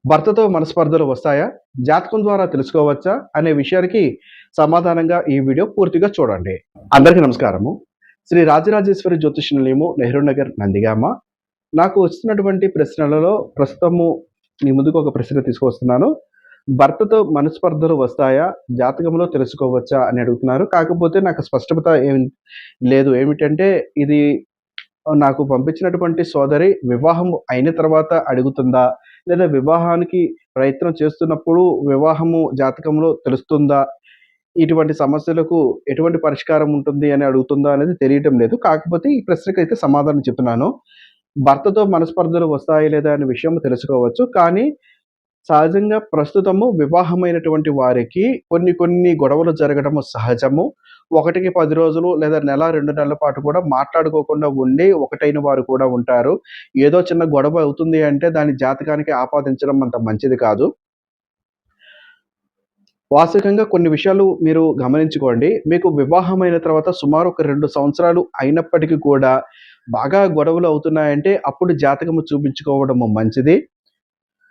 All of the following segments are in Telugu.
భర్తతో మనస్పర్ధలు వస్తాయా? జాతకం ద్వారా తెలుసుకోవచ్చా? అనే విషయానికి సమాధానంగా ఈ వీడియో పూర్తిగా చూడండి. అందరికీ నమస్కారము. శ్రీ రాజరాజేశ్వరి జ్యోతిష నిలయము, నెహ్రూ నగర్, నందిగామ. నాకు వచ్చినటువంటి ప్రశ్నలలో ప్రస్తుతము మీ ముందుకు ఒక ప్రశ్న తీసుకొస్తున్నాను. భర్తతో మనస్పర్ధలు వస్తాయా? జాతకంలో తెలుసుకోవచ్చా? అని అడుగుతున్నారు. కాకపోతే నాకు స్పష్టత లేదు. ఏమిటంటే ఇది నాకు పంపించినటువంటి సోదరి వివాహం అయిన తర్వాత అడుగుతుందా? లేదా వివాహానికి ప్రయత్నం చేస్తున్నప్పుడు వివాహము జాతకంలో తెలుస్తుందా? ఇటువంటి సమస్యలకు ఎటువంటి పరిష్కారం ఉంటుంది అని అడుగుతుందా అనేది తెలియటం లేదు. కాకపోతే ఈ ప్రశ్నకైతే సమాధానం చెప్తున్నాను. భర్తతో మనస్పర్ధలు వస్తాయా లేదా అనే విషయం తెలుసుకోవచ్చు. కానీ సహజంగా ప్రస్తుతము వివాహమైనటువంటి వారికి కొన్ని కొన్ని గొడవలు జరగడము సహజము. 1కి 10 రోజులు లేదా నెల, 2 నెలల పాటు కూడా మాట్లాడుకోకుండా ఉండి ఒకటైన వారు కూడా ఉంటారు. ఏదో చిన్న గొడవ అవుతుంది అంటే దాన్ని జాతకానికి ఆపాదించడం అంత మంచిది కాదు. వాస్తవికంగా కొన్ని విషయాలు మీరు గమనించుకోండి. మీకు వివాహమైన తర్వాత సుమారు ఒక 2 సంవత్సరాలు అయినప్పటికీ కూడా బాగా గొడవలు అవుతున్నాయంటే అప్పుడు జాతకము చూపించుకోవడము మంచిది.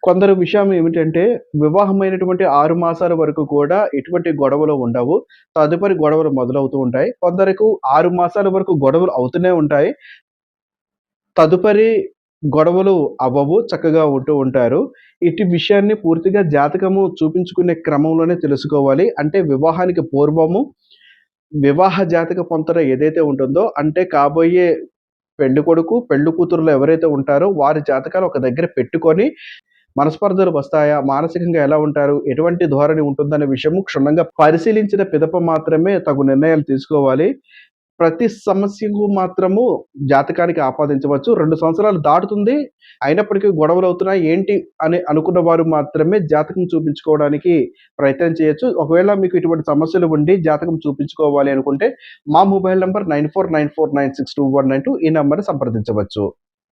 కొందరు విషయం ఏమిటంటే, వివాహమైనటువంటి 6 మాసాల వరకు కూడా ఎటువంటి గొడవలు ఉండవు. తదుపరి గొడవలు మొదలవుతూ ఉంటాయి. కొందరకు 6 మాసాల వరకు గొడవలు అవుతూనే ఉంటాయి. తదుపరి గొడవలు అవ్వవు. చక్కగా ఉంటూ ఉంటారు. ఇట్టి విషయాన్ని పూర్తిగా జాతకము చూపించుకునే క్రమంలోనే తెలుసుకోవాలి. అంటే వివాహానికి పూర్వము వివాహ జాతక పొంతన ఏదైతే ఉంటుందో, అంటే కాబోయే పెళ్ళికొడుకు, పెళ్లి కూతురులు ఎవరైతే ఉంటారో వారి జాతకాలు ఒక దగ్గర పెట్టుకొని మనస్పర్ధలు వస్తాయా? మానసికంగా ఎలా ఉంటారు? ఎటువంటి ధోరణి ఉంటుందనే విషయము క్షుణ్ణంగా పరిశీలించిన పిదప మాత్రమే తగు నిర్ణయాలు తీసుకోవాలి. ప్రతి సమస్యకు మాత్రము జాతకానికి ఆపాదించవచ్చు. 2 సంవత్సరాలు దాటుతుంది. అయినప్పటికీ గొడవలవుతున్నాయి ఏంటి అని అనుకున్న వారు మాత్రమే జాతకం చూపించుకోవడానికి ప్రయత్నం చేయొచ్చు. ఒకవేళ మీకు ఇటువంటి సమస్యలు ఉండి జాతకం చూపించుకోవాలి అనుకుంటే మా మొబైల్ నంబర్ 9494962192 ఈ నంబర్‌ని సంప్రదించవచ్చు.